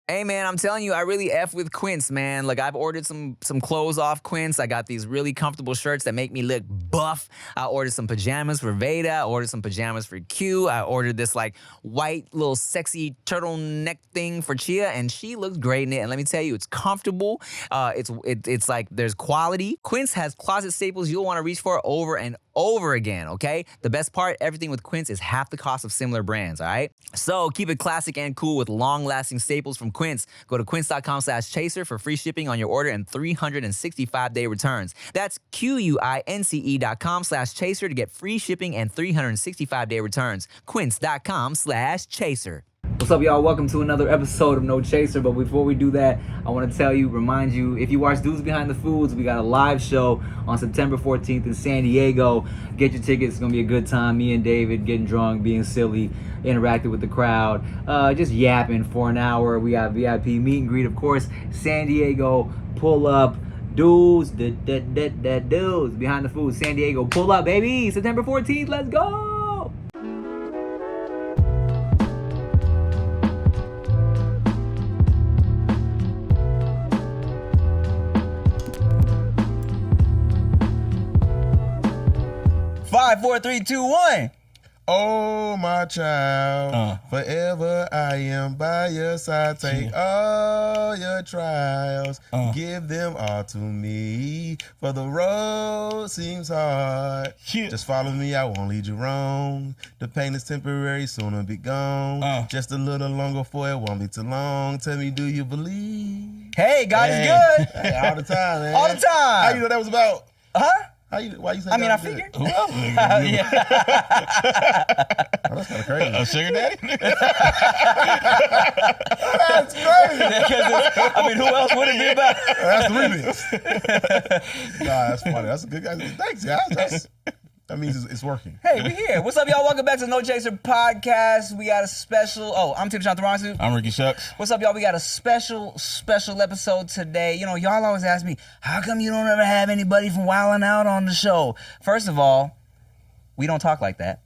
Hey, man, I'm telling you, I really F with Quince, man. Like, I've ordered some clothes off Quince. I got these really comfortable shirts that make me look buff. I ordered some pajamas for Veda. I ordered some pajamas for Q. I ordered this, like, white little sexy turtleneck thing for Chia, and she looks great in it. And let me tell you, it's comfortable. It's like there's quality. Quince has closet staples you'll want to reach for over and over again, okay? The best part, everything with Quince is half the cost of similar brands, all right? So keep it classic and cool with long-lasting staples from Quince. Go to quince.com/chaser for free shipping on your order and 365-day returns. That's QUINCE.com/chaser to get free shipping and 365-day returns. Quince.com/chaser. What's up, y'all? Welcome to another episode of No Chaser. But before we do that, I want to remind you, if you watch Dudes Behind the Foods, we got a live show on September 14th in San Diego. Get your tickets. It's going to be a good time. Me and David getting drunk, being silly, interacting with the crowd, just yapping for an hour. We got VIP meet and greet, of course. San Diego, pull up. Dudes, dudes Behind the Foods, San Diego, pull up, baby. September 14th, let's go. 5, 4, 3, 2, 1. Oh, my child, forever I am by your side. Take all your trials, give them all to me, for the road seems hard. Just follow me, I won't lead you wrong. The pain is temporary, soon it'll be gone. Just a little longer, for it won't be too long. Tell me, do you believe? Hey, God is good. Hey, all the time, man. All the time. How you know that was about? Huh? Why you say I mean, I God is figured. good? Yeah. Oh, that's kind of crazy. A sugar daddy? That's crazy. I mean, who else would it be about? That's the remix. Nah, that's funny. That's a good guy. Thanks, guys. That means it's working. Hey, we here. What's up, y'all? Welcome back to the No Chaser podcast. We got a special. Oh, I'm Tim Chantarangsu. I'm Ricky Shucks. What's up, y'all? We got a special episode today. You know, y'all always ask me, how come you don't ever have anybody from WildNOut on the show? First of all, we don't talk like that.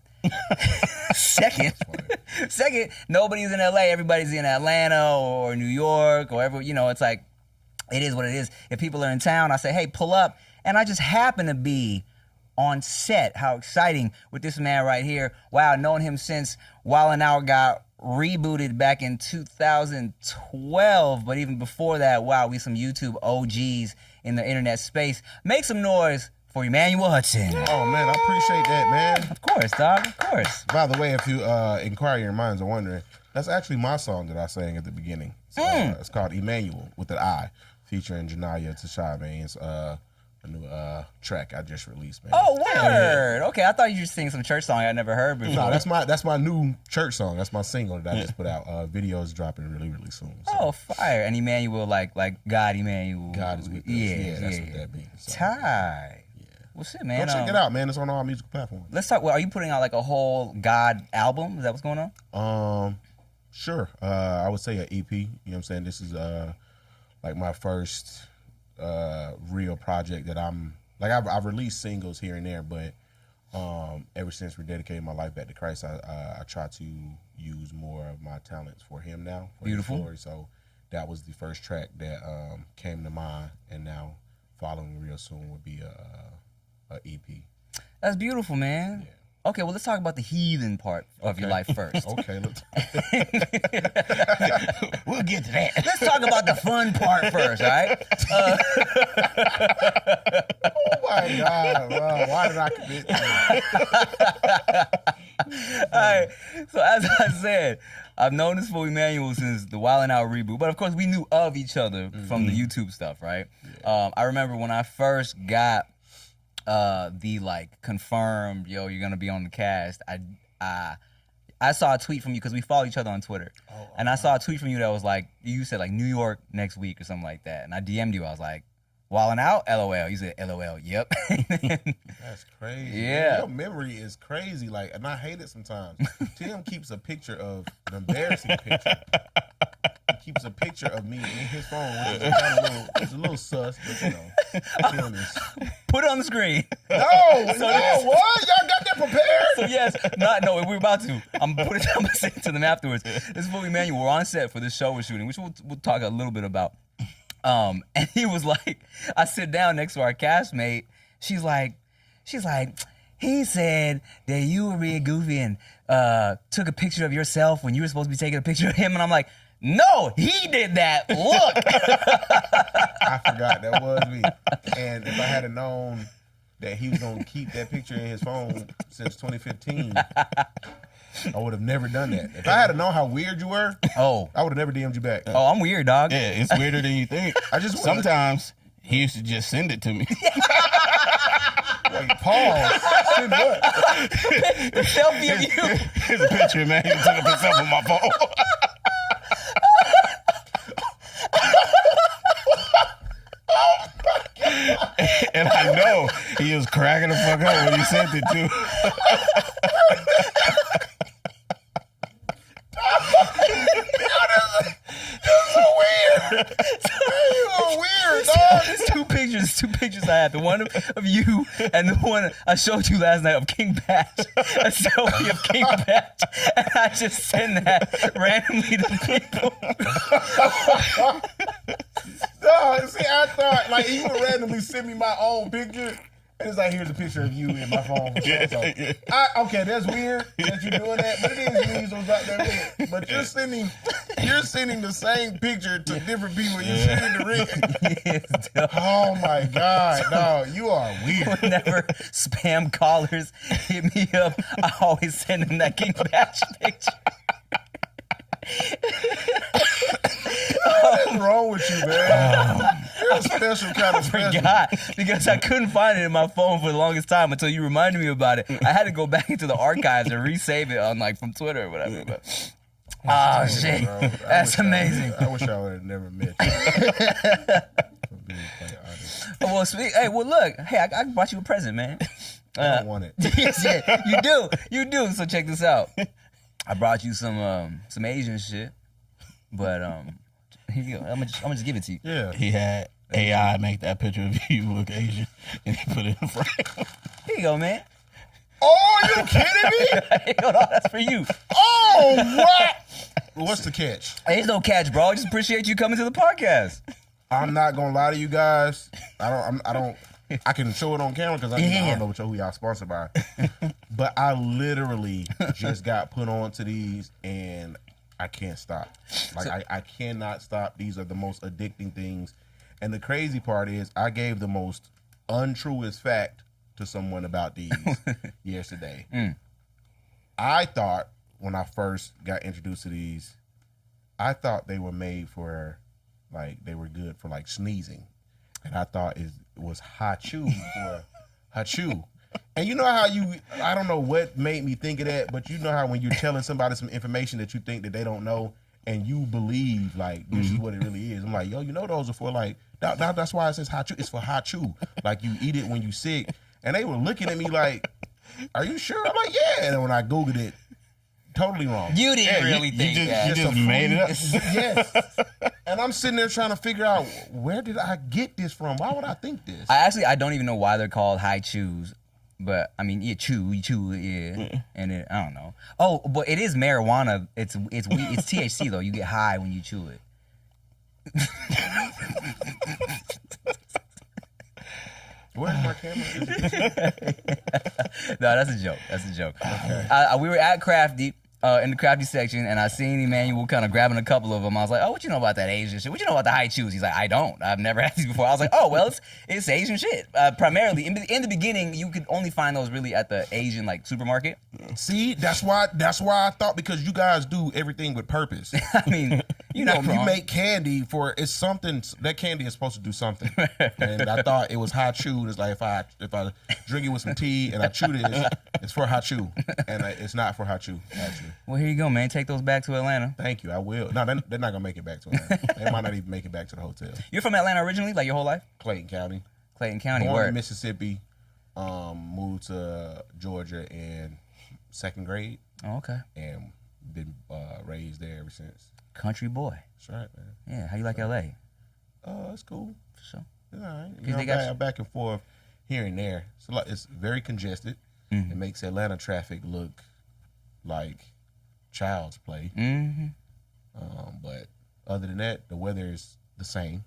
Second, nobody's in LA. Everybody's in Atlanta or New York or ever. You know, it's like, it is what it is. If people are in town, I say, hey, pull up. And I just happen to be on set. How exciting with this man right here. Wow, known him since WildNOut got rebooted back in 2012. But even before that, wow, we some YouTube OGs in the internet space. Make some noise for Emmanuel Hudson. Oh, man, I appreciate that, man. Of course, dog, of course. By the way, if you inquire your minds are wondering, that's actually my song that I sang at the beginning. It's called Emmanuel with an I, featuring Janaya Tashabe's a new track I just released, man. Oh, word. Okay, I thought you were singing some church song I never heard before. No, that's my new church song. That's my single that I just put out. Video's dropping really, really soon. So. Oh, fire. And Emmanuel, like God Emmanuel. God is with us. Yeah, that's what that means. So, Tight. Yeah. Well, shit, man. Go check it out, man. It's on all musical platforms. Let's talk. Well, are you putting out like a whole God album? Is that what's going on? Sure. I would say an EP. You know what I'm saying? This is like my first real project that I'm like. I've released singles here and there, but ever since rededicating my life back to Christ, I try to use more of my talents for Him now. For Beautiful. His glory. So that was the first track that came to mind, and now following real soon would be a EP. That's beautiful, man. Yeah. Okay, well, let's talk about the heathen part of your life first. Okay, We'll get to that. Let's talk about the fun part first, all right? Oh my God, bro. Why did I commit that? All right, so as I said, I've known this for Emmanuel since the WildNOut reboot, but of course we knew of each other from the YouTube stuff, right? Yeah. I remember when I first got the like confirmed, yo, you're gonna be on the cast. I saw a tweet from you because we follow each other on Twitter, and I saw a tweet from you that was like, you said like New York next week or something like that, and I DM'd you. I was like, WildNOut, LOL. You said LOL. Yep. That's crazy. Yeah. Man. Your memory is crazy. Like, and I hate it sometimes. Tim keeps a picture of an embarrassing picture. keeps a picture of me in his phone, which is kind of it's a little sus, but you know. Put it on the screen. No, what? Y'all got that prepared? So yes, no, we're about to. I'm gonna say it to them afterwards. This is fully Emmanuel. We're on set for this show we're shooting, which we'll talk a little bit about. And he was like, I sit down next to our castmate. She's like, he said that you were really goofy and took a picture of yourself when you were supposed to be taking a picture of him. And I'm like, no, he did that. Look. I forgot that was me. And if I had known that he was going to keep that picture in his phone since 2015, I would have never done that. If I had known how weird you were, I would have never DM'd you back. Oh, I'm weird, dog. Yeah, it's weirder than you think. Sometimes he used to just send it to me. Wait, pause. Send what? The selfie of you. Here's a picture, man. He took himself on my phone. And I know he was cracking the fuck up when he sent it too. That's so weird. So weird, dog. There's two pictures I have. The one of you and the one I showed you last night of King Batch. A selfie of King Batch. And I just send that randomly to people. No, see, I thought like he would randomly send me my own picture, and it's like, here's a picture of you in my phone. Okay, that's weird that you're doing that, but it is weird. So it's not that weird. But you're sending the same picture to different people. You're sending the ring. Yes, oh my God, no, you are weird. Whenever spam callers hit me up, I always send them that King Batch picture. What is wrong with you, man? You're a special kind of special. I forgot because I couldn't find it in my phone for the longest time until you reminded me about it. I had to go back into the archives and resave it on like from Twitter or whatever. But, oh shit, that's amazing. I wish I would have never met you. Well, look, hey, I brought you a present, man. I don't want it. Yes, yeah, you do. So check this out. I brought you some Asian shit, but here you go. I'm gonna just give it to you. Yeah. He had AI make that picture of you look Asian, and he put it in frame. Here you go, man. Oh, are you kidding me? Hold on, that's for you. Oh, what? What's the catch? There's no catch, bro. I just appreciate you coming to the podcast. I'm not gonna lie to you guys. I can show it on camera because I don't know who y'all sponsored by. But I literally just got put on to these and I can't stop. Like I cannot stop. These are the most addicting things. And the crazy part is I gave the most untruest fact to someone about these yesterday. I thought when I first got introduced to these, I thought they were made for they were good for like sneezing. And I thought it was Hachoo for Hachoo. And you know how I don't know what made me think of that, but you know how when you're telling somebody some information that you think that they don't know and you believe like this is what it really is. I'm like, yo, you know those are for like, that's why it says Hachoo. It's for Hachoo. Like you eat it when you sick. And they were looking at me like, are you sure? I'm like, yeah. And when I Googled it, totally wrong. You didn't really think that. You just made it up. Yes. And I'm sitting there trying to figure out, where did I get this from? Why would I think this? I don't even know why they're called high chews. But I mean, you chew, yeah, and I don't know. Oh, but it is marijuana. It's THC though. You get high when you chew it. Where's my camera? No, that's a joke. Okay. We were at Crafty. In the Crafty section, and I seen Emmanuel kind of grabbing a couple of them. I was like, oh, what you know about that Asian shit? What you know about the high chews? He's like, I don't. I've never had these before. I was like, oh, well, it's Asian shit. Primarily, in the beginning, you could only find those really at the Asian, like, supermarket. See, that's why I thought, because you guys do everything with purpose. I mean, you make candy for, it's something, that candy is supposed to do something. And I thought it was Hachoo. It's like, if I drink it with some tea and I chew this, it's for Hachoo. And it's not for Hachoo, actually. Well, here you go, man. Take those back to Atlanta. Thank you. I will. No, they're not going to make it back to Atlanta. They might not even make it back to the hotel. You're from Atlanta originally, like your whole life? Clayton County. Born where? In Mississippi. Moved to Georgia in second grade. Oh, okay. And been raised there ever since. Country boy. That's right, man. Yeah, how you like LA? It's cool. For sure. It's all right. They got back and forth here and there. It's very congested. Mm-hmm. It makes Atlanta traffic look like child's play. Mm-hmm. But other than that, the weather is the same.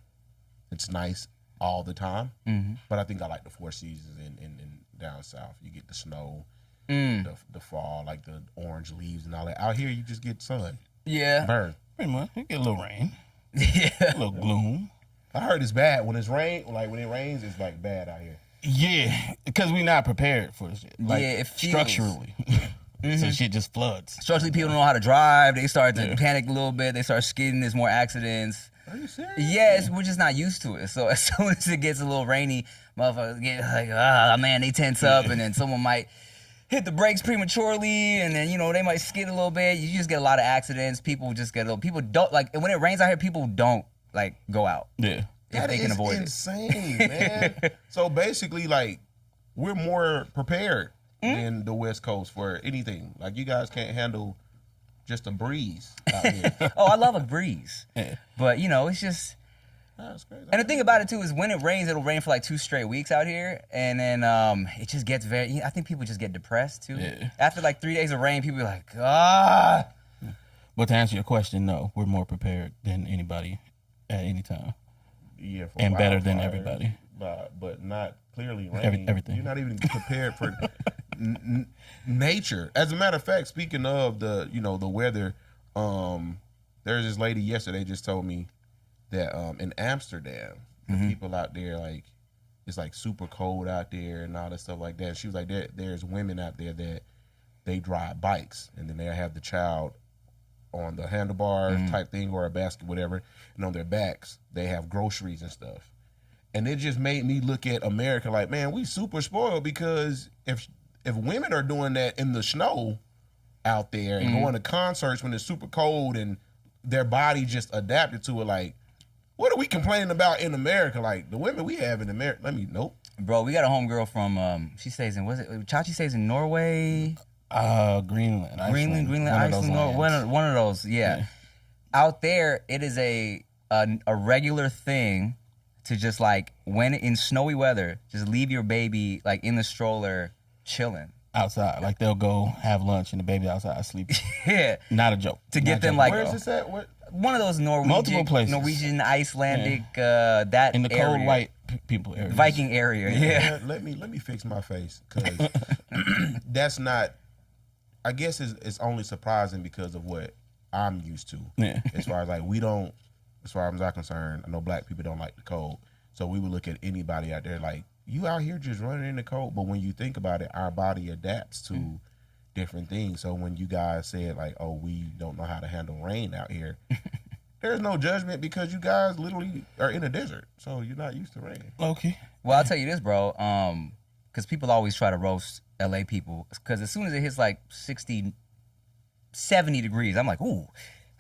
It's nice all the time. Mm-hmm. But I think I like the four seasons in down south. You get the snow, the fall, like the orange leaves and all that. Out here, you just get sun. Yeah. Burn. Pretty much. You get a little rain. Yeah. A little gloom. I heard it's bad when it's rain. Like when it rains, it's like bad out here. Yeah, because we're not prepared for shit. Like, Yeah, it feels- structurally. So shit just floods. Structurally, people don't know how to drive. They start to panic a little bit. They start skidding. There's more accidents. Are you serious? Yes, we're just not used to it. So as soon as it gets a little rainy, motherfuckers get like, man, they tense up, and then someone might hit the brakes prematurely, and then they might skid a little bit. You just get a lot of accidents. People just get people don't like when it rains out here. People don't like go out. Yeah. If they can avoid it. Insane, man. So basically, like, we're more prepared than the West Coast for anything. Like, you guys can't handle just a breeze out here. Oh, I love a breeze, but it's just. That's crazy. And the thing about it too is when it rains, it'll rain for like 2 straight weeks out here, and then it just gets very. I think people just get depressed too. Yeah. After like 3 days of rain, people are like, ah. But to answer your question, no, we're more prepared than anybody at any time. Yeah, for And better than wildfire, everybody. But not clearly rain. Everything. You're not even prepared for nature. As a matter of fact, speaking of the weather, there's this lady yesterday just told me that in Amsterdam, the people out there, like, it's like super cold out there and all that stuff like that. She was like, there's women out there that they drive bikes and then they have the child on the handlebar type thing or a basket, whatever, and on their backs they have groceries and stuff. And it just made me look at America like, man, we super spoiled, because if women are doing that in the snow out there and going to concerts when it's super cold and their body just adapted to it, like, what are we complaining about in America? Like, the women we have in America, nope. Bro, we got a homegirl from she stays in Chachi stays in Norway. Greenland, Iceland, one of those, yeah. Out there, it is a regular thing to just like when in snowy weather, just leave your baby like in the stroller chilling outside. Like they'll go have lunch and the baby outside sleeping. Yeah, not a joke. To get them like, where's this at? What? One of those multiple places, Norwegian, Icelandic, that in the area. Cold white people area, Viking area. Yeah. Let me fix my face, because that's not. I guess it's only surprising because of what I'm used to. Yeah. As far as like as far as I'm concerned, I know black people don't like the cold. So we would look at anybody out there like, you out here just running in the cold. But when you think about it, our body adapts to different things. So when you guys said like, oh, we don't know how to handle rain out here, there's no judgment, because you guys literally are in a desert. So you're not used to rain. Okay. Well, I'll tell you this, bro. Because people always try to roast LA people, because as soon as it hits like 60, 70 degrees, I'm like, ooh,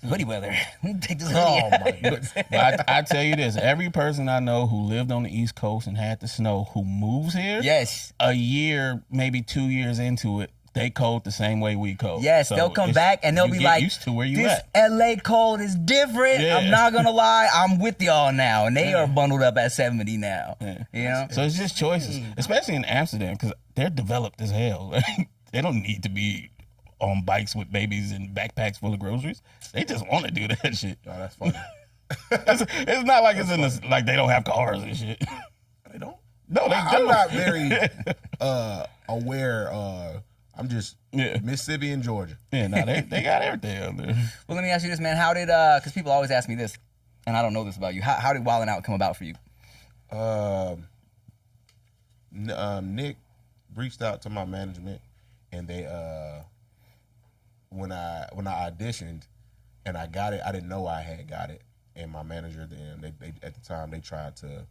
hoodie weather. Let me take this hoodie. Oh my goodness. But I tell you this, every person I know who lived on the East Coast and had the snow, who moves here, yes, a year, maybe 2 years into it, they code the same way we code. Yes, so they'll come back and they'll be like, used to where you this at. LA cold is different. Yeah. I'm not going to lie. I'm with y'all now. And they are bundled up at 70 now. Yeah. You know? So it's just choices, especially in Amsterdam, because they're developed as hell. They don't need to be on bikes with babies and backpacks full of groceries. They just want to do that shit. Oh, that's funny. It's not like like they don't have cars and shit. They don't? No, they I'm do. not very aware. I'm just Mississippi and Georgia. Yeah, no, they got everything out there. Well, let me ask you this, man. How did, because people always ask me this, and I don't know this about you. How did WildNOut come about for you? Nick reached out to my management, and they, when I auditioned and I got it, I didn't know I had got it. And my manager, they at the time, they tried to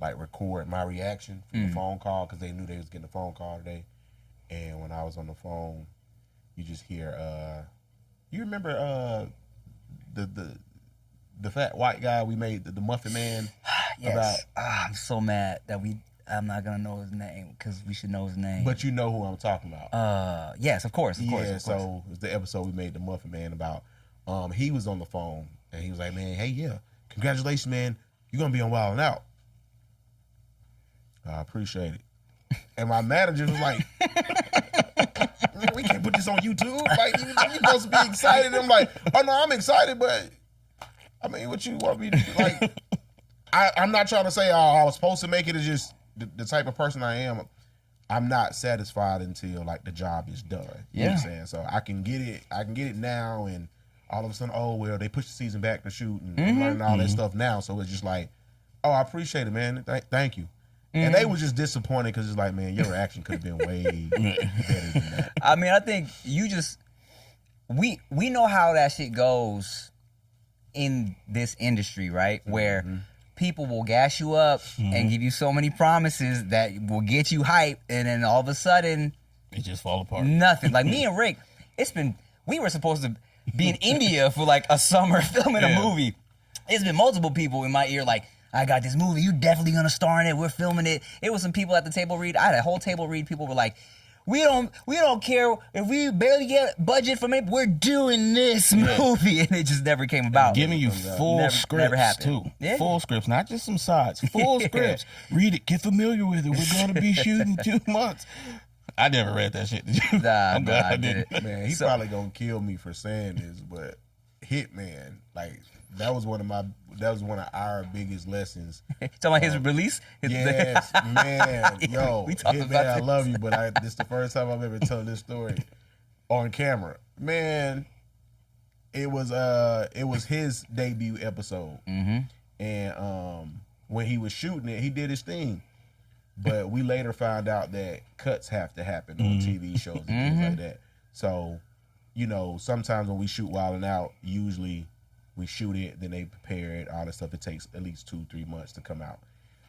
like record my reaction from the phone call, because they knew they was getting a phone call today. And when I was on the phone, you just hear, you remember the fat white guy we made, the Muffin Man? Yes. I'm so mad that I'm not going to know his name, because we should know his name. But you know who I'm talking about. Yes, of course. So it's the episode we made, the Muffin Man, about he was on the phone and he was like, man, hey, yeah, congratulations, man. You're going to be on WildNOut. I appreciate it. And my manager was like, man, we can't put this on YouTube. Like, you supposed to be excited. I'm like, oh, no, I'm excited, but I mean, what you want me to do? Like, I'm not trying to say, oh, I was supposed to make it. It's just the type of person I am. I'm not satisfied until like the job is done. You know what I'm saying? So I can get it now, and all of a sudden, oh well, they pushed the season back to shoot, and I'm learning all that stuff now. So it's just like, oh, I appreciate it, man. Thank you. And they were just disappointed because it's like, man, your reaction could have been way better than that. I mean, I think we know how that shit goes in this industry, right? Where people will gas you up and give you so many promises that will get you hype, and then all of a sudden it just fall apart. Nothing. Like me and Rick, we were supposed to be in India for like a summer filming a movie. It's been multiple people in my ear like, I got this movie, you definitely gonna star in it, we're filming it. It was some people at the table read. I had a whole table read. People were like, we don't care if we barely get budget from it, we're doing this movie. And it just never came about. Giving you full scripts too. Yeah. Full scripts, not just some sides. Full scripts. Read it, get familiar with it. We're gonna be shooting 2 months. I never read that shit. I'm glad I didn't. Man, he's probably gonna kill me for saying this, but Hitman, like that was one of our biggest lessons. Talking about his release? Yes, man. Yo, we talked Hitman, about I this. love you, but this is the first time I've ever told this story on camera. Man, it was his debut episode. And when he was shooting it, he did his thing. But we later found out that cuts have to happen on TV shows and things like that. So, you know, sometimes when we shoot WildNOut, usually we shoot it, then they prepare it, all that stuff. It takes at least 2-3 months to come out.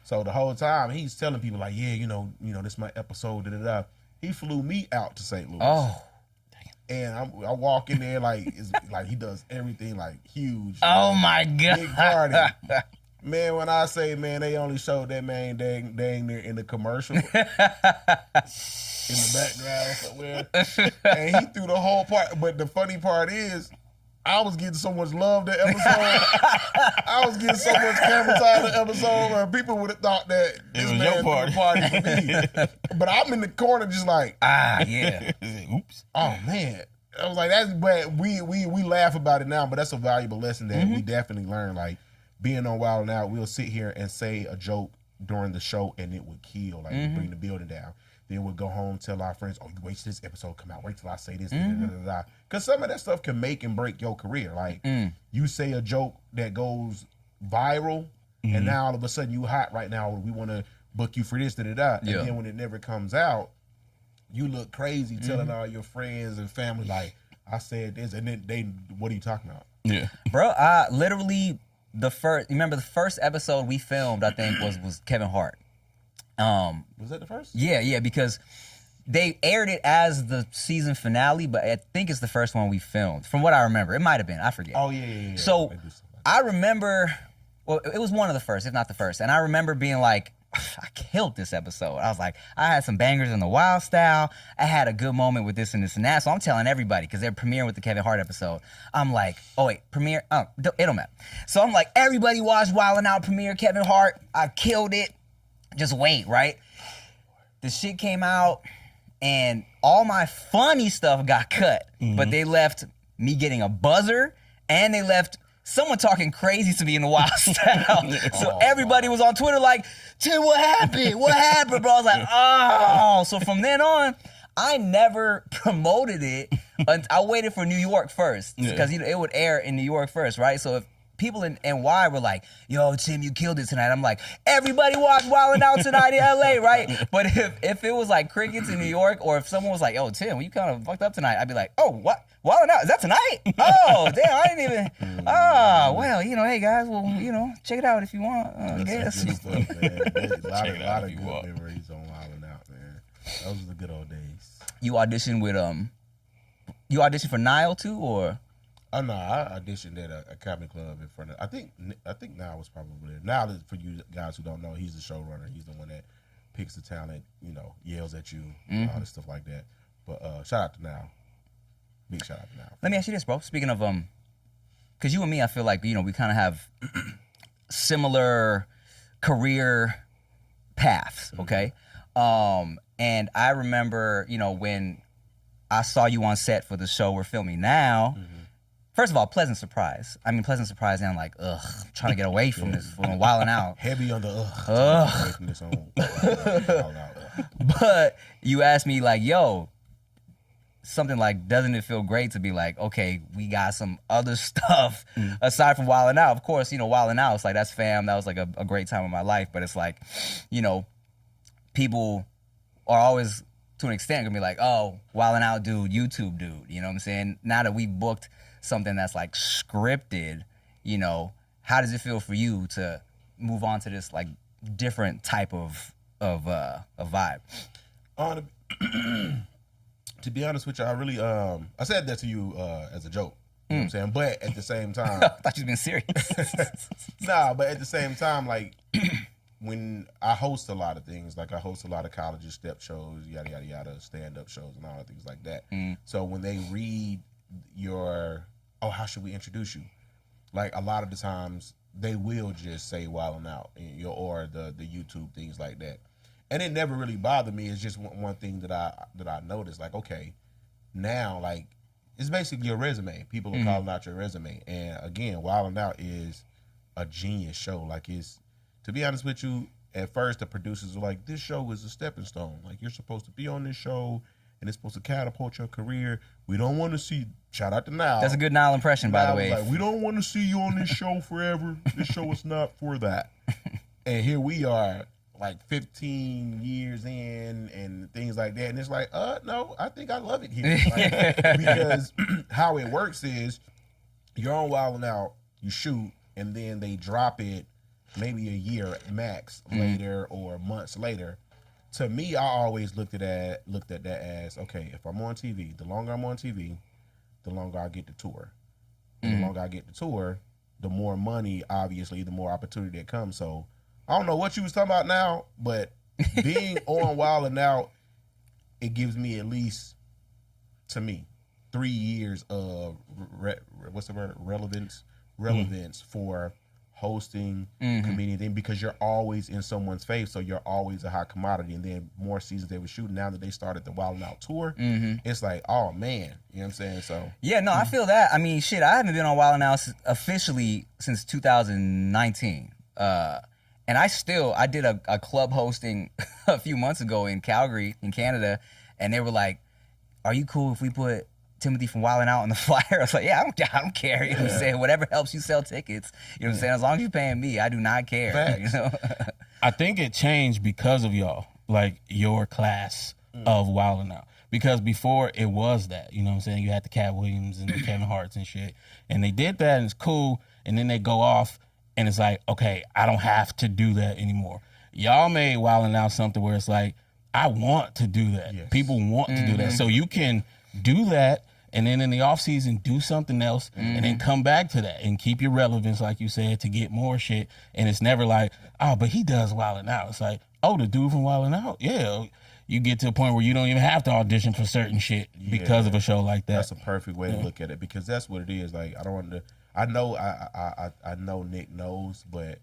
So the whole time he's telling people like, yeah, you know, this is my episode, da-da-da. He flew me out to St. Louis. Oh. And I walk in there like he does everything like huge. Oh my God. Big party. Man, when I say, man, they only showed that man dang near in the commercial. In the background somewhere. And he threw the whole part. But the funny part is, I was getting so much love that episode. I was getting so much camera time that episode where people would have thought that this man threw a party for me. But I'm in the corner just like, yeah. Oops. Oh man. I was like, that's bad. We laugh about it now, but that's a valuable lesson that we definitely learned. Like being on WildNOut, we'll sit here and say a joke during the show and it would kill. Like bring the building down. Then we'll go home, tell our friends, oh, you wait till this episode come out. Wait till I say this. Because some of that stuff can make and break your career. Like, you say a joke that goes viral, and now all of a sudden you hot right now. We want to book you for this, da-da-da. And then when it never comes out, you look crazy telling all your friends and family, like, I said this. And then what are you talking about? Yeah. Bro, literally, remember the first episode we filmed, I think, was Kevin Hart. Was that the first? Yeah, because they aired it as the season finale, but I think it's the first one we filmed. From what I remember, it might have been. I forget. Oh yeah. So I remember, well, it was one of the first, if not the first, and I remember being like, I killed this episode. I was like, I had some bangers in the wild style. I had a good moment with this and this and that. So I'm telling everybody because they're premiering with the Kevin Hart episode. I'm like, oh wait, premiere? It don't matter. So I'm like, everybody watch WildNOut premiere Kevin Hart. I killed it. Just wait, right? The shit came out, and all my funny stuff got cut, but they left me getting a buzzer, and they left someone talking crazy to me in the wild style. So everybody was on Twitter like, Tim, what happened? What happened, bro? I was like, oh. So from then on, I never promoted it. I waited for New York first, because it would air in New York first, right? So if people in NY were like, yo, Tim, you killed it tonight. I'm like, everybody watch WildNOut tonight in LA, right? But if it was like crickets in New York, or if someone was like, yo, Tim, you kind of fucked up tonight, I'd be like, oh, what? WildNOut, is that tonight? Oh, damn, I didn't even, well, hey guys, well, check it out if you want, I guess. Good stuff, man. A lot of good memories on WildNOut, man. Those were the good old days. You auditioned for Nile too, or? Oh no, I auditioned at a comedy club in front of. I think Niall was probably there. Niall, for you guys who don't know, he's the showrunner. He's the one that picks the talent, yells at you, all this stuff like that. But shout out to Niall. Big shout out to Niall. Let me ask you this, bro. Speaking of because you and me, I feel like, we kind of have similar career paths, okay? And I remember, when I saw you on set for the show we're filming now, first of all, pleasant surprise. Pleasant surprise, and I'm like, ugh, I'm trying to get away from this, from WildNOut. Heavy on the away from this But you asked me, like, yo, something like, doesn't it feel great to be like, okay, we got some other stuff aside from WildNOut? Of course, WildNOut, it's like, that's fam. That was like a great time of my life. But it's like, people are always, to an extent, gonna be like, oh, WildNOut dude, YouTube dude. You know what I'm saying? Now that we booked something that's like scripted, how does it feel for you to move on to this like different type of vibe? To be honest with you, I really I said that to you as a joke. You know what I'm saying? But at the same time, I thought you was being serious. Nah, but at the same time, like when I host a lot of things, like I host a lot of colleges, step shows, yada yada yada, stand-up shows, and all the things like that. So when they read your, oh, how should we introduce you? Like a lot of the times they will just say WildNOut or the YouTube, things like that. And it never really bothered me. It's just one thing that I noticed. Like, okay, now like it's basically your resume. People are calling out your resume. And again, WildNOut is a genius show. Like, it's, to be honest with you, at first the producers were like, this show is a stepping stone. Like, you're supposed to be on this show and it's supposed to catapult your career. We don't want to see, shout out to Now. That's a good Nile impression, by the way. Like, we don't want to see you on this show forever. This show is not for that. And here we are, like 15 years in and things like that. And it's like, no, I think I love it here. Like, because how it works is you're on WildNOut, you shoot, and then they drop it maybe a year max later or months later. To me, I always looked at that as, okay, if I'm on TV, the longer I'm on TV, the longer I get to tour. And the longer I get to tour, the more money, obviously, the more opportunity that comes. So I don't know what you was talking about now, but being on WildNOut, it gives me at least, to me, 3 years of what's the word? Relevance for hosting, comedian thing, because you're always in someone's face, so you're always a hot commodity. And then more seasons they were shooting. Now that they started the WildNOut tour, it's like, oh man, you know what I'm saying? So yeah, no, I feel that. I mean, shit, I haven't been on WildNOut officially since 2019. And I did a club hosting a few months ago in Calgary, in Canada, and they were like, are you cool if we put Timothy from WildNOut on the flyer? I was like, yeah, I don't care. You know what I'm saying? Whatever helps you sell tickets. You know what I'm saying? As long as you're paying me, I do not care. Facts. You know? I think it changed because of y'all, like your class of WildNOut. Because before it was that, you know what I'm saying? You had the Cat Williams and the Kevin Harts and shit. And they did that and it's cool. And then they go off and it's like, okay, I don't have to do that anymore. Y'all made WildNOut something where it's like, I want to do that. Yes. People want to do that. So you can do that and then in the off season do something else and then come back to that and keep your relevance, like you said, to get more shit. And it's never like, oh, but he does WildNOut. It's like, oh, the dude from WildNOut? Yeah. You get to a point where you don't even have to audition for certain shit because of a show like that. That's a perfect way to look at it, because that's what it is. Like, I don't want to, I know Nick knows, but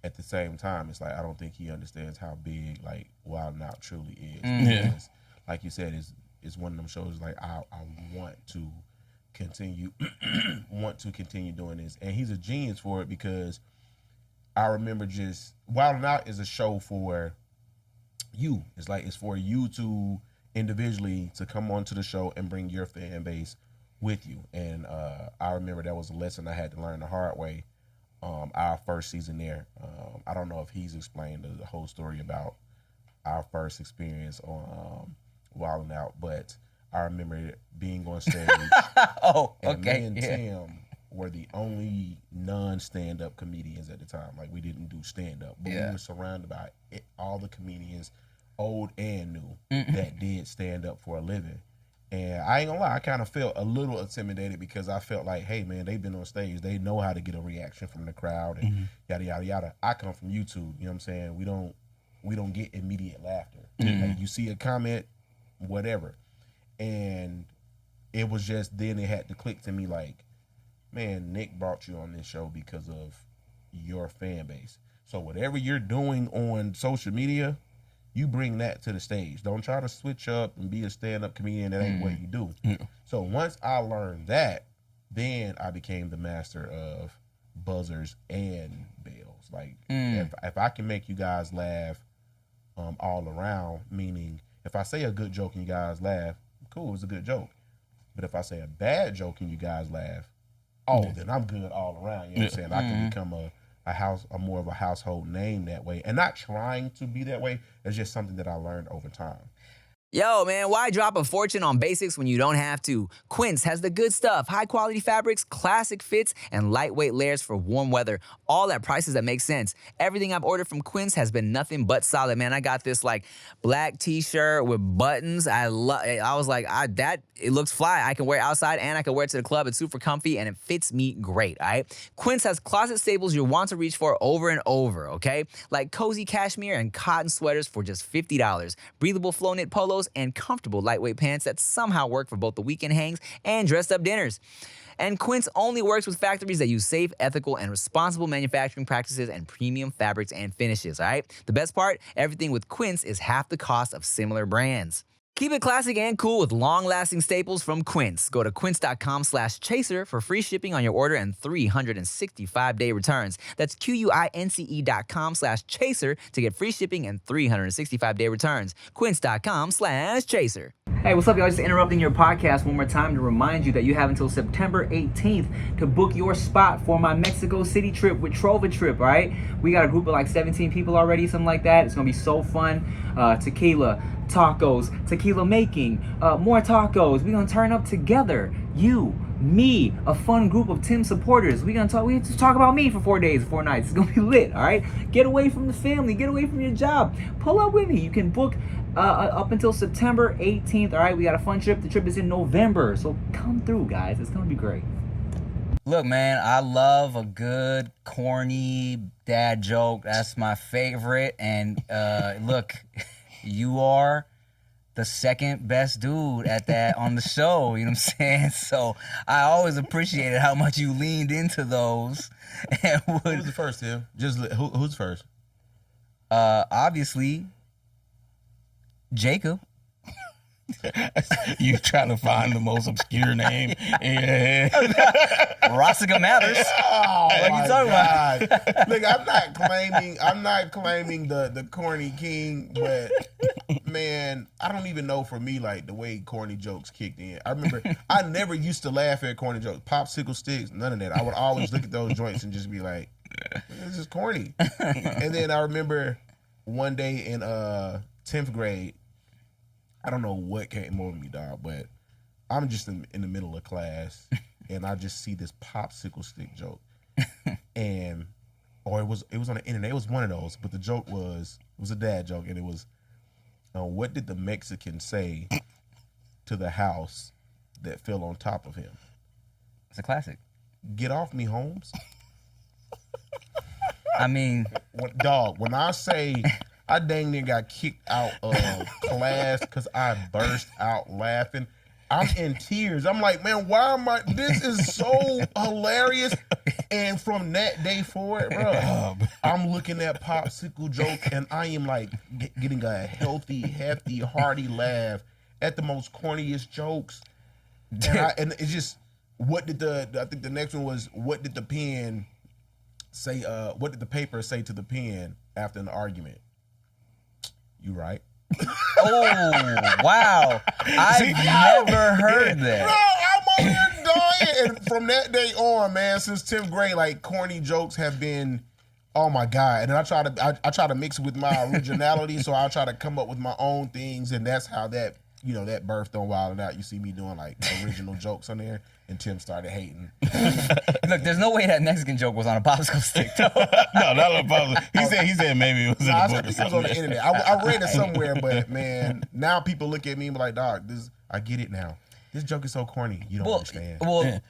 at the same time, it's like, I don't think he understands how big like WildNOut truly is. Because, like you said, it's one of them shows like I want to continue doing this, and he's a genius for it, because I remember just WildNOut is a show for you. It's like, it's for you to individually to come onto the show and bring your fan base with you. And I remember that was a lesson I had to learn the hard way. Our first season there, I don't know if he's explained the whole story about our first experience on WildNOut, but I remember being on stage. And me and Tim were the only non-stand-up comedians at the time. Like, we didn't do stand-up, but we were surrounded by all the comedians, old and new, that did stand-up for a living. And I ain't gonna lie, I kind of felt a little intimidated, because I felt like, hey man, they've been on stage, they know how to get a reaction from the crowd and yada yada yada. I come from YouTube, you know what I'm saying? We don't get immediate laughter. Like, you see a comment, whatever. And it was just then it had to click to me, like, man, Nick brought you on this show because of your fan base. So whatever you're doing on social media, you bring that to the stage. Don't try to switch up and be a stand-up comedian. That ain't what you do. Yeah. So once I learned that, then I became the master of buzzers and bells. Like, if I can make you guys laugh all around, meaning if I say a good joke and you guys laugh, cool, it's a good joke. But if I say a bad joke and you guys laugh, then I'm good all around. You know what I'm saying? I can become a more of a household name that way. And not trying to be that way. It's just something that I learned over time. Yo, man, why drop a fortune on basics when you don't have to? Quince has the good stuff, high-quality fabrics, classic fits, and lightweight layers for warm weather, all at prices that make sense. Everything I've ordered from Quince has been nothing but solid, man. I got this, like, black T-shirt with buttons. I was like, it looks fly. I can wear it outside, and I can wear it to the club. It's super comfy, and it fits me great, all right? Quince has closet staples you'll want to reach for over and over, okay? Like cozy cashmere and cotton sweaters for just $50, breathable flow knit polos, and comfortable lightweight pants that somehow work for both the weekend hangs and dressed up dinners. And Quince only works with factories that use safe, ethical, and responsible manufacturing practices and premium fabrics and finishes, all right? The best part, everything with Quince is half the cost of similar brands. Keep it classic and cool with long-lasting staples from Quince. Go to quince.com/chaser for free shipping on your order and 365-day returns. That's QUINCE.com/chaser to get free shipping and 365-day returns. Quince.com/chaser. Hey, what's up, y'all? Just interrupting your podcast one more time to remind you that you have until September 18th to book your spot for my Mexico City trip with Trova Trip, all right? We got a group of like 17 people already, something like that. It's going to be so fun. Tequila, tacos, tequila making, more tacos. We're going to turn up together. You, me, a fun group of Tim supporters. We have to talk about me for 4 days, 4 nights. It's going to be lit, all right? Get away from the family. Get away from your job. Pull up with me. You can book up until September 18th, all right? We got a fun trip. The trip is in November, so come through, guys. It's going to be great. Look, man, I love a good, corny dad joke. That's my favorite. And look, you are the second best dude at that on the show. You know what I'm saying? So I always appreciated how much you leaned into those. And who's the first, Tim? Who's first? Obviously, Jacob. You trying to find the most obscure name in your head. Rossica Matters. Oh, what are you talking about? Look, I'm not claiming the corny king, but man, I don't even know for me like the way corny jokes kicked in. I remember I never used to laugh at corny jokes. Popsicle sticks, none of that. I would always look at those joints and just be like, this is corny. And then I remember one day in 10th grade, I don't know what came over me, dog, but I'm just in the middle of class and I just see this popsicle stick joke. It was on the internet. It was one of those, but the joke it was a dad joke, and it was, what did the Mexican say to the house that fell on top of him? It's a classic. Get off me, Holmes. I mean, dog, when I say I dang near got kicked out of class because I burst out laughing. I'm in tears. I'm like, man, why am I? This is so hilarious. And from that day forward, bro, I'm looking at popsicle joke and I am like getting a healthy, hefty, hearty laugh at the most corniest jokes. And it's just, I think the next one was, what did the pen say? What did the paper say to the pen after an argument? You right. Oh, wow. I've never heard that. Bro, I'm over here dying. And from that day on, man, since 10th grade, like corny jokes have been, oh my God. And then I try to mix it with my originality, so I try to come up with my own things, and that's how that birthed on WildNOut. You see me doing like original jokes on there, and Tim started hating. Look, there's no way that Mexican joke was on a popsicle stick, though. No, not on a popsicle. He said maybe it was in the book or something. It was on the internet. I read it somewhere, but man, now people look at me and be like, dog, I get it now. This joke is so corny. You don't understand. Well, go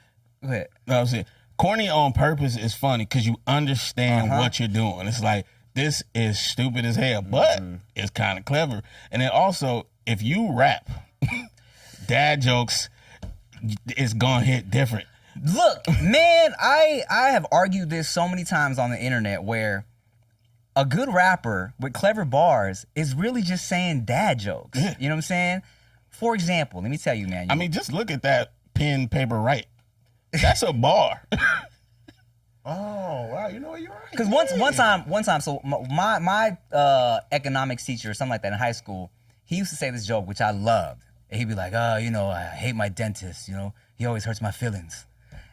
ahead. No, I'm saying corny on purpose is funny because you understand what you're doing. It's like, this is stupid as hell, but it's kind of clever. And then also, if you rap, dad jokes, it's gonna hit different. Look, man, I have argued this so many times on the internet where a good rapper with clever bars is really just saying dad jokes. You know what I'm saying? For example, let me tell you, man. I mean, just look at that pen, paper, right. That's a bar. Oh, wow. You know what? You're right. Because one time, so my economics teacher or something like that in high school, he used to say this joke, which I loved. And he'd be like, oh, you know, I hate my dentist. You know, he always hurts my feelings.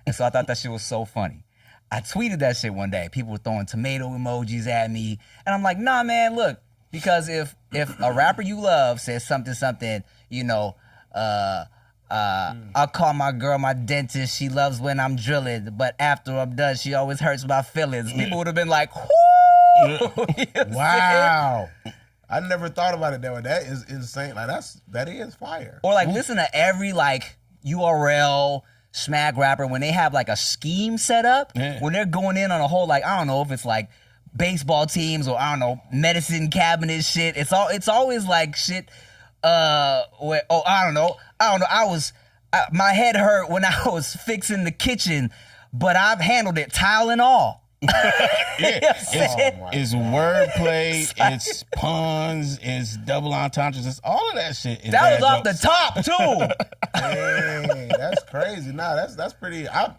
And so I thought that shit was so funny. I tweeted that shit one day. People were throwing tomato emojis at me. And I'm like, nah, man, look. Because if a rapper you love says something, you know, I'll call my girl my dentist. She loves when I'm drilling. But after I'm done, she always hurts my feelings. People would have been like, whoo! You know what I'm Wow. I never thought about it that way. That is insane. Like that is fire. Or like listen to every like URL smack rapper when they have like a scheme set up, when they're going in on a whole like, I don't know if it's like baseball teams or I don't know, medicine cabinet shit. It's always like shit where, I don't know. My head hurt when I was fixing the kitchen, but I've handled it tile and all. It's wordplay, it's puns, it's double entendres, it's all of that shit. That was off the top too. Dang, that's crazy. Nah, that's pretty. I'm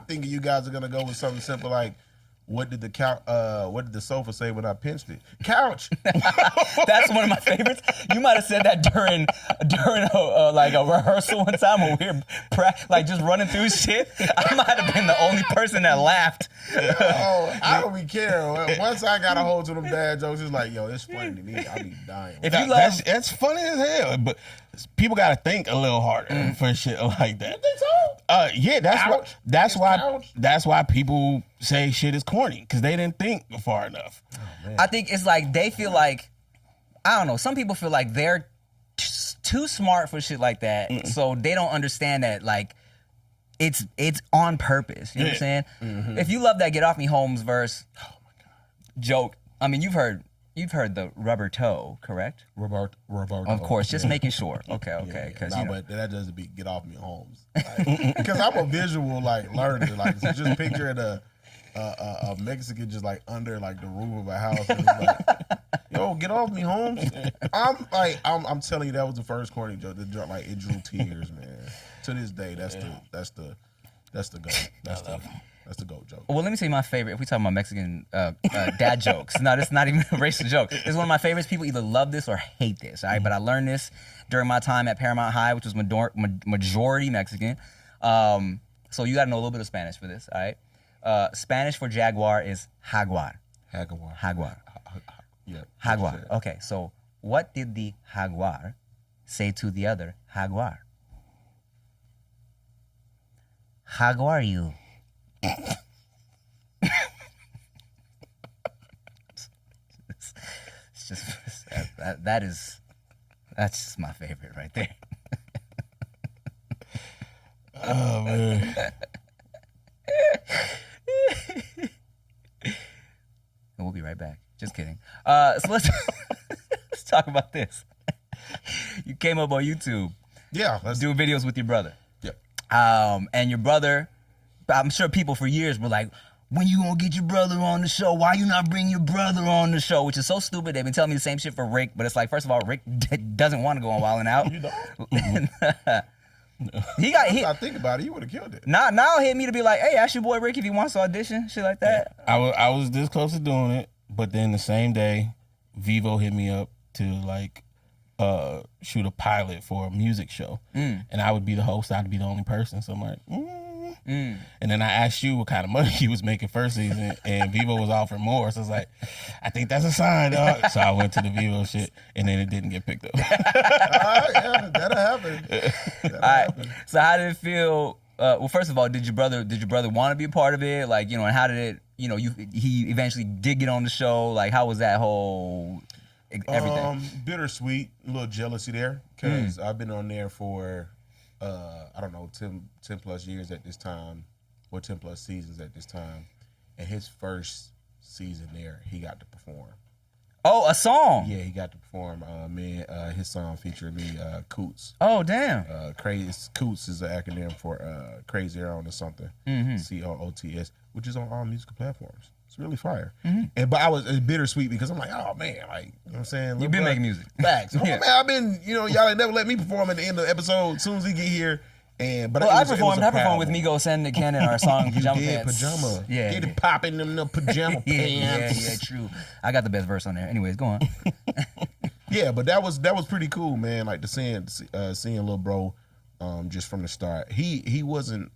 thinking you guys are gonna go with something simple like, what did the sofa say when I pinched it? Couch. That's one of my favorites. You might have said that during a rehearsal one time when we were like just running through shit. I might have been the only person that laughed. Oh, I don't be caring. Once I got a hold to them dad jokes, it's like, yo, it's funny to me. I be dying. If you love, that's funny as hell, but people gotta think a little harder for shit like that. You think so? Yeah, that's why people say shit is corny, because they didn't think far enough. Oh, I think it's like they feel like, I don't know, some people feel like they're too smart for shit like that, so they don't understand that like it's on purpose. You know what I'm saying? Mm-hmm. If you love that Get Off Me Holmes verse, oh my god, joke. I mean, you've heard the rubber toe, correct? Rubber. Of course, just making sure. Okay, because but that doesn't be Get Off Me Holmes. Because I'm a visual like learner. Like, so just picturing a Mexican just like under like the roof of a house. And like, yo, get off me, Holmes. I'm telling you, that was the first corny joke. Like it drew tears, man. To this day, that's the goat. That's the GOAT joke. Well, let me tell you my favorite. If we talk about Mexican dad jokes, no, this is not even a racist joke. It's one of my favorites. People either love this or hate this. All right, but I learned this during my time at Paramount High, which was majority Mexican. So you got to know a little bit of Spanish for this. All right, Spanish for jaguar is jaguar. Jaguar. Yeah. Jaguar. Okay, so what did the jaguar say to the other jaguar? Jaguar you. It's just that's just my favorite right there. Oh man. And we'll be right back. Just kidding. So let's talk about this. You came up on YouTube. Yeah. Doing videos with your brother. Yeah. And your brother, I'm sure people for years were like, when you gonna get your brother on the show? Why you not bring your brother on the show? Which is so stupid. They've been telling me the same shit for Rick, but it's like, first of all, Rick doesn't want to go on WildNOut. You don't? I think about it, you would have killed it. Now hit me to be like, hey, ask your boy Rick if he wants to audition, shit like that. I was this close to doing it, but then the same day, Vivo hit me up to like shoot a pilot for a music show, and I would be the host. I'd be the only person. So I'm like, And then I asked you what kind of money he was making first season, and Vivo was offering more. So I was like, I think that's a sign, dog. So I went to the Vivo shit, and then it didn't get picked up. Yeah, that'll happen. All right. So how did it feel? Well, first of all, did your brother want to be a part of it? Like, and how did it? He eventually did get on the show. Like, how was that whole everything? Bittersweet, a little jealousy there, because I've been on there for I don't know, 10 plus years at this time, or 10 plus seasons at this time. And his first season there, he got to perform. Oh, a song. Yeah, he got to perform his song featuring me, Coots. Oh, damn. Coots is an acronym for Crazy Aaron or something. COOTS, which is on all musical platforms. It's really fire. But it's bittersweet because I'm like, oh man, like, you know what I'm saying? You've been making music. Facts. Oh, man, I've been, y'all ain't never let me perform at the end of the episode. As soon as he get here. But I performed with Migos and Nick Cannon, our song Pajama Pants. Pajama. Yeah. Get it popping them little pajama pants. Yeah, true. I got the best verse on there. Anyways, go on. Yeah, but that was pretty cool, man. Like seeing Lil Bro just from the start. He wasn't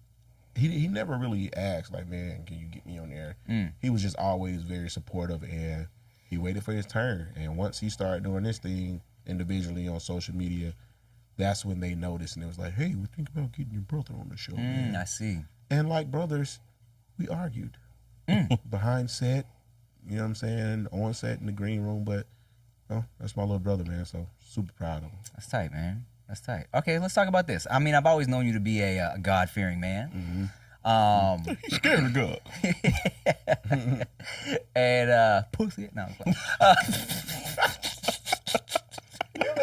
he never really asked like, man, can you get me on there? He was just always very supportive, and he waited for his turn. And once he started doing this thing individually on social media, that's when they noticed, and it was like, hey, we think about getting your brother on the show. Man. I see. And like brothers, we argued behind set, you know what I'm saying, on set in the green room, but that's my little brother, man, so super proud of him. That's tight, man. That's tight. Okay, let's talk about this. I mean, I've always known you to be a God-fearing man. He's scared of God. And pussy. No. You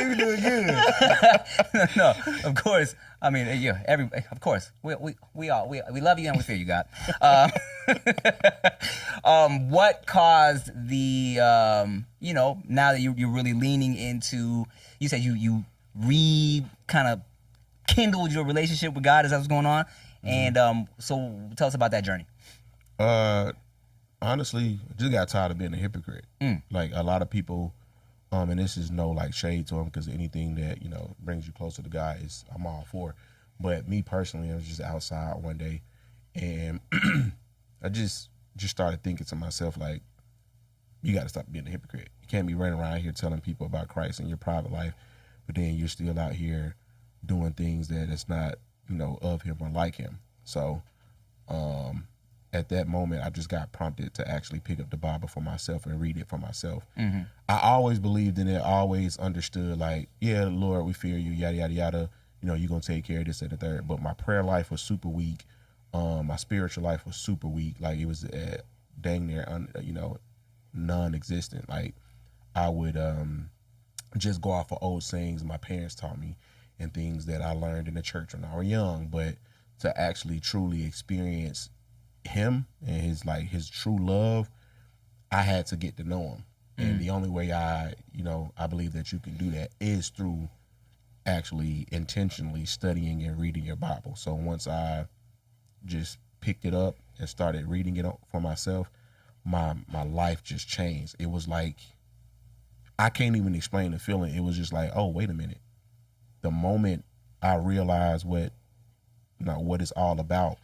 be doing good. No, of course. I mean, of course. We love you and we fear you, God. What caused the now that you're really leaning into, you said you kind of kindled your relationship with God, is that what's going on? And so tell us about that journey. Honestly, I just got tired of being a hypocrite. Like a lot of people, and this is no like shade to them, because anything that brings you closer to God I'm all for. But me personally, I was just outside one day, and I just started thinking to myself, like, you got to stop being a hypocrite. You can't be running around here telling people about Christ in your private life, but then you're still out here doing things that it's not of him or like him. So at that moment, I just got prompted to actually pick up the Bible for myself and read it for myself. I always believed in it, always understood, like, yeah, Lord, we fear you, yada, yada, yada. You're going to take care of this and the third. But my prayer life was super weak. My spiritual life was super weak. Like, it was dang near, non-existent. Like, I would just go off of old sayings my parents taught me and things that I learned in the church when I was young. But to actually truly experience him and his true love, I had to get to know him. And the only way I believe that you can do that is through actually intentionally studying and reading your Bible. So once I just picked it up and started reading it for myself, my life just changed. It was like, I can't even explain the feeling. It was just like, oh, wait a minute. The moment I realized what it's all about,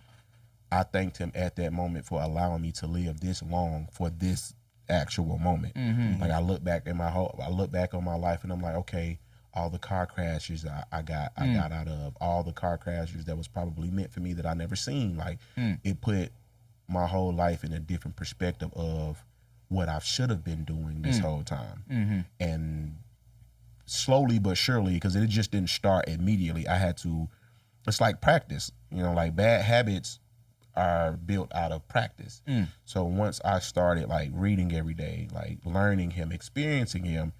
I thanked him at that moment for allowing me to live this long for this actual moment. Like, I look back on my life, and I'm like, okay, all the car crashes I got out of, all the car crashes that was probably meant for me that I never seen. Like, it put my whole life in a different perspective of what I should have been doing this whole time. And slowly but surely, because it just didn't start immediately, I had to, it's like practice, like bad habits are built out of practice. So once I started like reading every day, like learning him, experiencing him,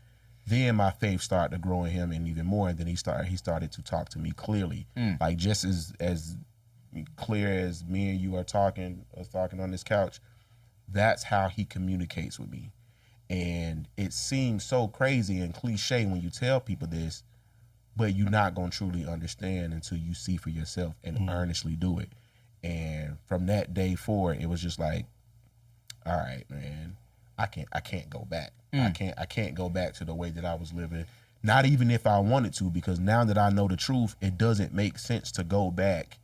then my faith started to grow in him, and even more. And then he started to talk to me clearly, like just as clear as me and you are talking on this couch. That's how he communicates with me. And it seems so crazy and cliche when you tell people this, but you're not going to truly understand until you see for yourself and earnestly do it. And from that day forward, it was just like, all right, man, I can't go back. I can't go back to the way that I was living. Not even if I wanted to, because now that I know the truth, it doesn't make sense to go back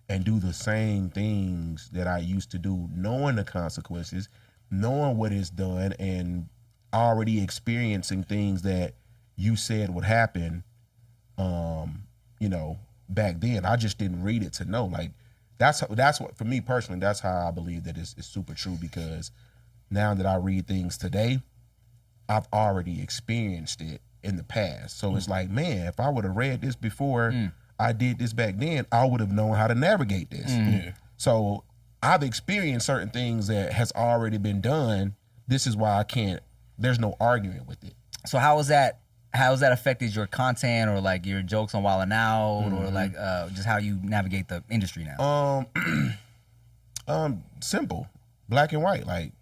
and do the same things that I used to do, knowing the consequences, knowing what it's done, and already experiencing things that you said would happen, back then. I just didn't read it to know. Like, that's what, for me personally, that's how I believe that it's super true, because now that I read things today, I've already experienced it in the past. So it's like, man, if I would have read this before I did this back then, I would have known how to navigate this. So I've experienced certain things that has already been done. This is why I can't. There's no arguing with it. So how has that affected your content or like your jokes on WildNOut or like just how you navigate the industry now? Simple, black and white. Like,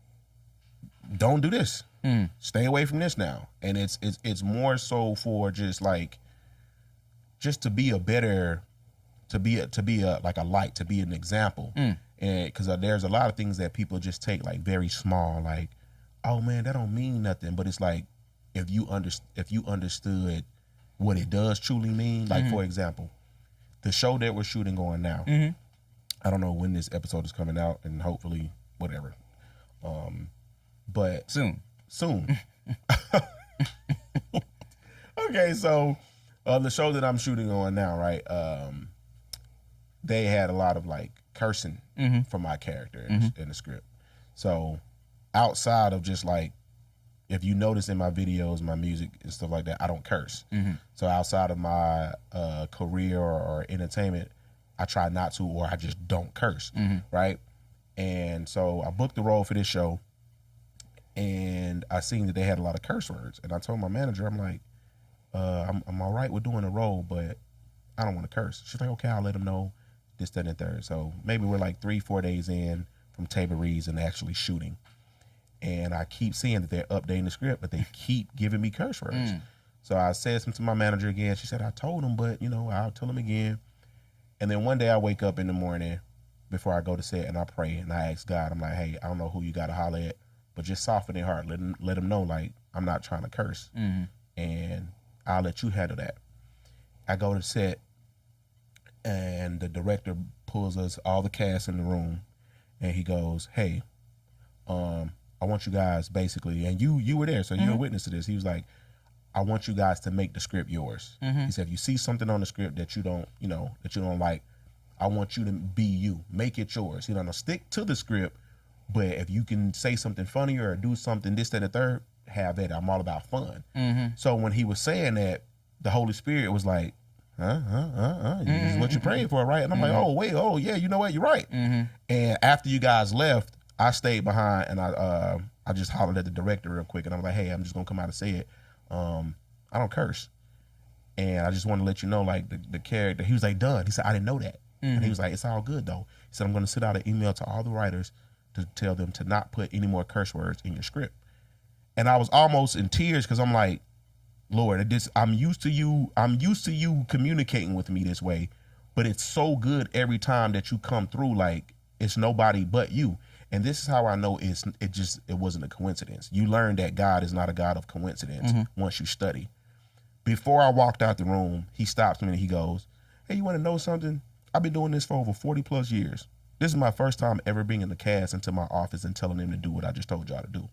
don't do this. Stay away from this now. And it's more so for just to be a better, to be a like a light, to be an example. And because there's a lot of things that people just take like very small, like, oh man, that don't mean nothing. But it's like, if you understood what it does truly mean, like for example, the show that we're shooting on now, I don't know when this episode is coming out, and hopefully whatever, but soon. Okay, so the show that I'm shooting on now, right? They had a lot of like cursing from my character in the script. So outside of just like, if you notice in my videos, my music and stuff like that, I don't curse. So outside of my career or entertainment, I try not to, or I just don't curse, right? And so I booked the role for this show, and I seen that they had a lot of curse words. And I told my manager, I'm like, I'm all right with doing the role, but I don't want to curse. She's like, okay, I'll let them know this, that, and third. So maybe we're like 3-4 days in from Tabor Reeves and actually shooting. And I keep seeing that they're updating the script, but they keep giving me curse words. So I said something to my manager again. She said, I told him, but, I'll tell him again. And then one day I wake up in the morning before I go to set and I pray and I ask God, I'm like, hey, I don't know who you got to holler at, but just soften their heart. Let them know, like, I'm not trying to curse. And I'll let you handle that. I go to set and the director pulls us, all the cast in the room, and he goes, hey, I want you guys basically, and you were there, so you're a witness to this. He was like, I want you guys to make the script yours. He said, if you see something on the script that you don't, that you don't like, I want you to be you. Make it yours. Stick to the script, but if you can say something funny or do something this, that, and the third, have it. I'm all about fun. So when he was saying that, the Holy Spirit was like, this is what you're praying for, right? And I'm like, oh, wait, oh, yeah, you know what? You're right. And after you guys left, I stayed behind and I just hollered at the director real quick, and I'm like, hey, I'm just gonna come out and say it. I don't curse, and I just want to let you know, like the character. He was like, done. He said, I didn't know that, and he was like, it's all good though. He said, I'm gonna send out an email to all the writers to tell them to not put any more curse words in your script. And I was almost in tears because I'm like, Lord, I'm used to you communicating with me this way, but it's so good every time that you come through. Like, it's nobody but you. And this is how I know it wasn't a coincidence. You learn that God is not a God of coincidence once you study. Before I walked out the room, he stops me and he goes, hey, you want to know something? I've been doing this for over 40 plus years. This is my first time ever being in the cast into my office and telling them to do what I just told y'all to do.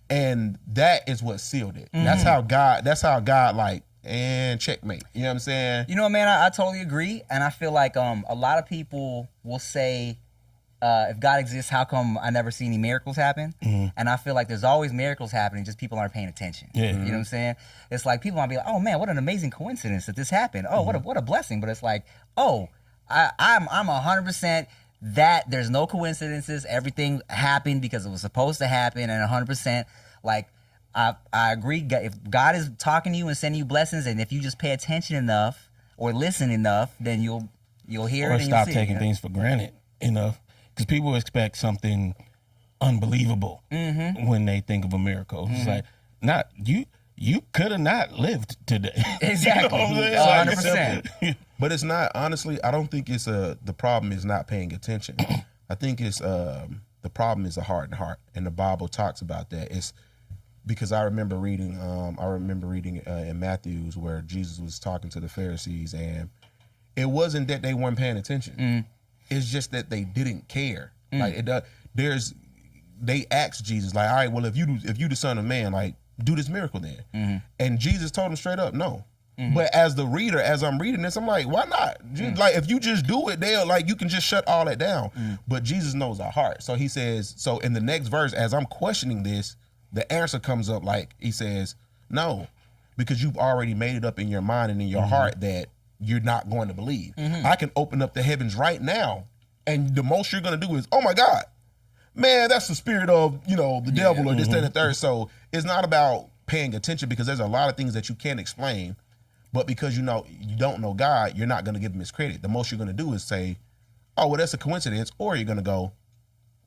And that is what sealed it. That's how God like, and checkmate. You know what I'm saying? Man, I totally agree. And I feel like a lot of people will say, if God exists, how come I never see any miracles happen? And I feel like there's always miracles happening, just people aren't paying attention. You know what I'm saying? It's like people might be like, oh man, what an amazing coincidence that this happened. Oh, what a blessing. But it's like, oh, I'm 100% that there's no coincidences. Everything happened because it was supposed to happen, and 100% like I agree. If God is talking to you and sending you blessings, and if you just pay attention enough or listen enough, then you'll hear or it and stop you'll see taking things for granted enough. Because people expect something unbelievable when they think of a miracle. It's like, not you. You could have not lived today. Exactly. You know what I'm saying? 100%. But it's not, honestly, I don't think it's the problem is not paying attention. I think it's the problem is a hardened heart, and the Bible talks about that. It's because I remember reading in Matthew's where Jesus was talking to the Pharisees, and it wasn't that they weren't paying attention. It's just that they didn't care. Like they asked Jesus, like, all right, well, if you the Son of Man, like, do this miracle then. And Jesus told them straight up, no. But as the reader, as I'm reading this, I'm like, why not? Like, if you just do it, you can just shut all that down. But Jesus knows our heart. So he says, so in the next verse, as I'm questioning this, the answer comes up, like, he says, no, because you've already made it up in your mind and in your heart that you're not going to believe. I can open up the heavens right now And the most you're going to do is, oh my God, man, that's the spirit of, the devil or this, that, and the third. So it's not about paying attention because there's a lot of things that you can't explain. But because you don't know God, you're not going to give him his credit. The most you're going to do is say, oh, well, that's a coincidence. Or you're going to go,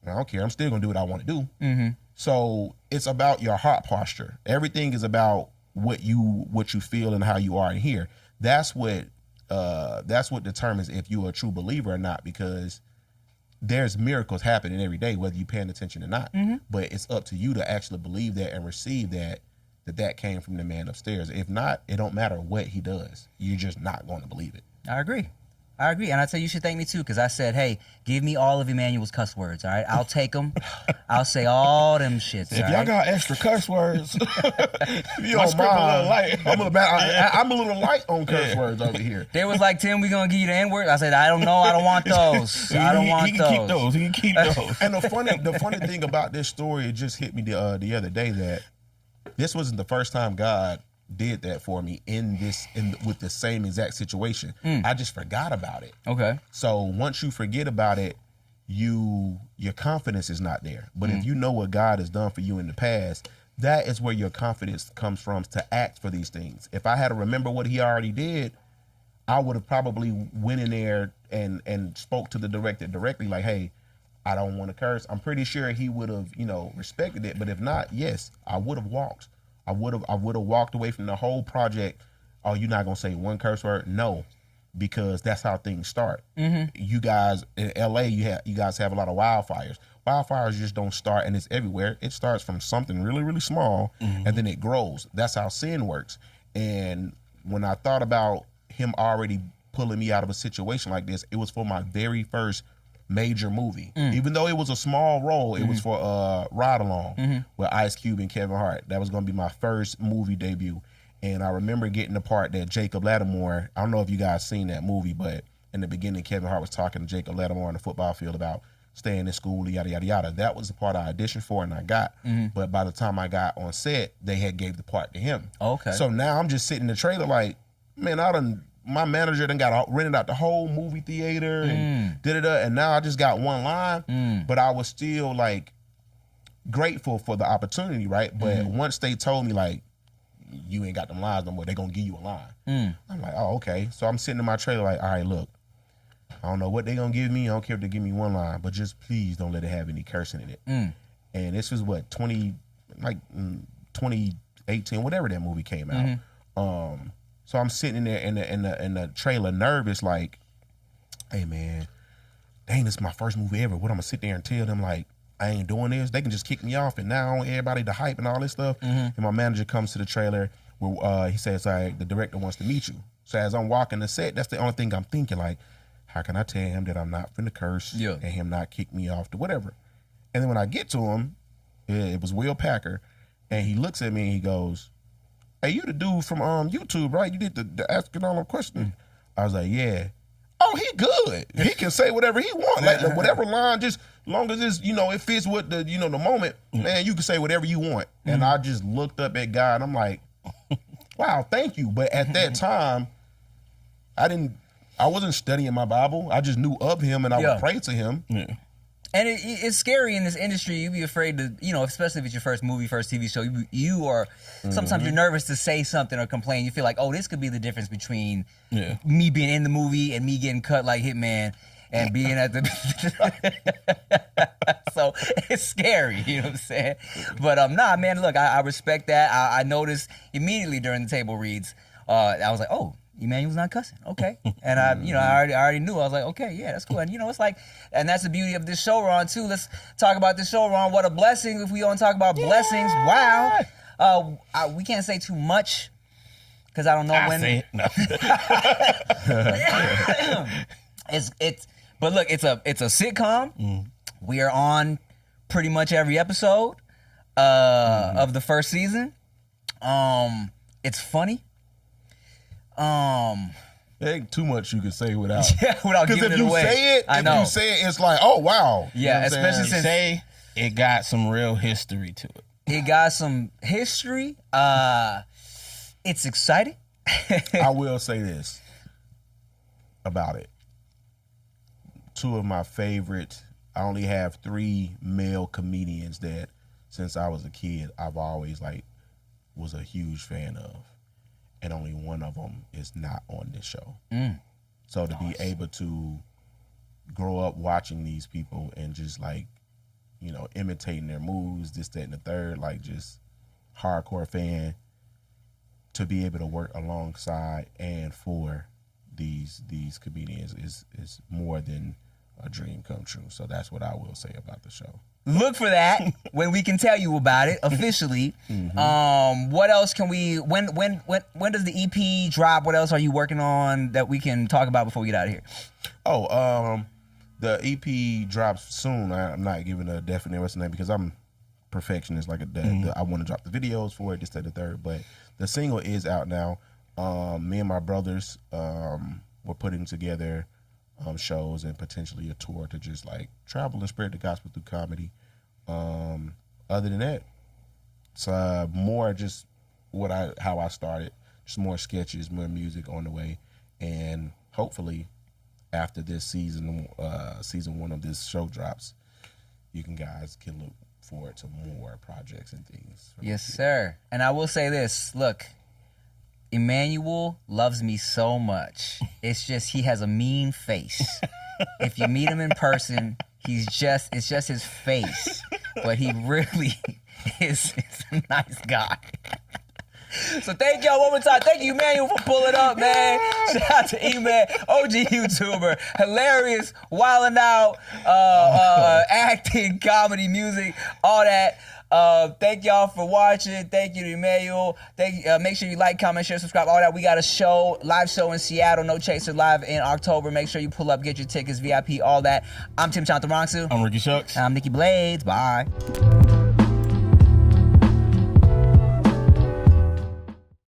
I don't care. I'm still going to do what I want to do. Mm-hmm. So it's about your heart posture. Everything is about what you feel and how you are in here. That's what determines if you're a true believer or not, because there's miracles happening every day, whether you're paying attention or not. Mm-hmm. But it's up to you to actually believe that and receive that came from the man upstairs. If not, it don't matter what he does. You're just not going to believe it. I agree. And I tell you should thank me too, because I said, hey, give me all of Emmanuel's cuss words, all right? I'll take them. I'll say all them shits, if y'all got extra cuss words, you don't mind. A little light. I'm a little light on curse words over here. They was like, Tim, we gonna give you the N-word? I said, I don't know. I don't want those. I don't want he those. He can keep those. And the funny thing about this story, it just hit me the other day that this wasn't the first time God did that for me with the same exact situation. I just forgot about it. Okay. So once you forget about it, your confidence is not there. But if you know what God has done for you in the past, that is where your confidence comes from to act for these things. If I had to remember what he already did, I would have probably went in there and spoke to the director directly like, hey, I don't want to curse. I'm pretty sure he would have, respected it. But if not, yes, I would have walked. I would have walked away from the whole project. Oh, you're not gonna say one curse word? No, because that's how things start. Mm-hmm. You guys in LA, you guys have a lot of wildfires. Wildfires just don't start, and it's everywhere. It starts from something really, really small, and then it grows. That's how sin works. And when I thought about him already pulling me out of a situation like this, it was for my very first major movie. Even though it was a small role, it was for Ride Along with Ice Cube and Kevin Hart. That was going to be my first movie debut. And I remember getting the part that Jacob Lattimore, I don't know if you guys seen that movie, but in the beginning, Kevin Hart was talking to Jacob Lattimore on the football field about staying in school, yada, yada, yada. That was the part I auditioned for and I got. But by the time I got on set, they had gave the part to him. Okay. So now I'm just sitting in the trailer like, man, my manager done rented out the whole movie theater and and now I just got one line, but I was still like grateful for the opportunity, right? But once they told me like, you ain't got them lines no more, they gonna give you a line. I'm like, oh, okay. So I'm sitting in my trailer like, all right, look, I don't know what they gonna give me. I don't care if they give me one line, but just please don't let it have any cursing in it. And this was what, 2018, whatever that movie came out. So I'm sitting in there in the trailer nervous like, hey man, dang, this is my first movie ever. What I'm gonna sit there and tell them like, I ain't doing this? They can just kick me off and now I want everybody to hype and all this stuff. And my manager comes to the trailer where he says, all right, the director wants to meet you. So as I'm walking the set, that's the only thing I'm thinking like, how can I tell him that I'm not finna curse and him not kick me off to whatever? And then when I get to him, it was Will Packer, and he looks at me and he goes, hey, you the dude from YouTube, right? You did the asking all them questions. I was like, yeah. Oh, he good. He can say whatever he wants. Like whatever line, just long as it's, it fits with the, the moment, man, you can say whatever you want. And I just looked up at God and I'm like, wow, thank you. But at that time, I wasn't studying my Bible. I just knew of him and I would pray to him. Yeah. And it's scary in this industry. You be afraid to, especially if it's your first movie, first TV show. You are sometimes you're nervous to say something or complain. You feel like, oh, this could be the difference between me being in the movie and me getting cut like Hitman and being at the. So it's scary, you know what I'm saying? But nah, man, look, I respect that. I noticed immediately during the table reads. I was like, oh, Emmanuel's not cussing. Okay. And I already knew. I was like, okay, yeah, that's cool. And it's like, and that's the beauty of this show, Ron, too. Let's talk about this show, Ron. What a blessing if we don't talk about blessings. Wow. We can't say too much because I don't know when. Say it. No. But look, it's a sitcom. We are on pretty much every episode of the first season. It's funny. There ain't too much you can say without giving it away. If you say it, it's like, oh wow. Yeah, especially since it got some real history to it. It got some history. It's exciting. I will say this about it. two of my favorite. I only have 3 male comedians that, since I was a kid, I've always was a huge fan of, and only one of them is not on this show. So to be able to grow up watching these people and just imitating their moves, this, that, and the third, just hardcore fan, to be able to work alongside and for these comedians is more than a dream come true. So that's what I will say about the show. Look for that when we can tell you about it officially. What else can we? When does the EP drop? What else are you working on that we can talk about before we get out of here? The EP drops soon. I'm not giving a definite what's the name because I'm perfectionist. I want to drop the videos for it, this, that, and the third. But the single is out now. Me and my brothers we're putting together shows and potentially a tour to just travel and spread the gospel through comedy. Other than that, it's more just how I started. Just more sketches, more music on the way, and hopefully after this season 1 of this show drops, you guys can look forward to more projects and things. Yes, sir. And I will say this: look, Emmanuel loves me so much. It's just he has a mean face. If you meet him in person, it's just his face. But he really is a nice guy. So thank y'all one more time. Thank you, Emmanuel, for pulling up, man. Shout out to E-Man, OG YouTuber, hilarious, WildNOut, acting, comedy, music, all that. Thank y'all for watching. Thank you to Emmanuel. Make sure you like, comment, share, subscribe, all that. We got a live show in Seattle, No Chaser Live in October. Make sure you pull up, get your tickets, VIP, all that. I'm Tim Chantarangsu. I'm Ricky Shucks. I'm Nikki Blades. Bye.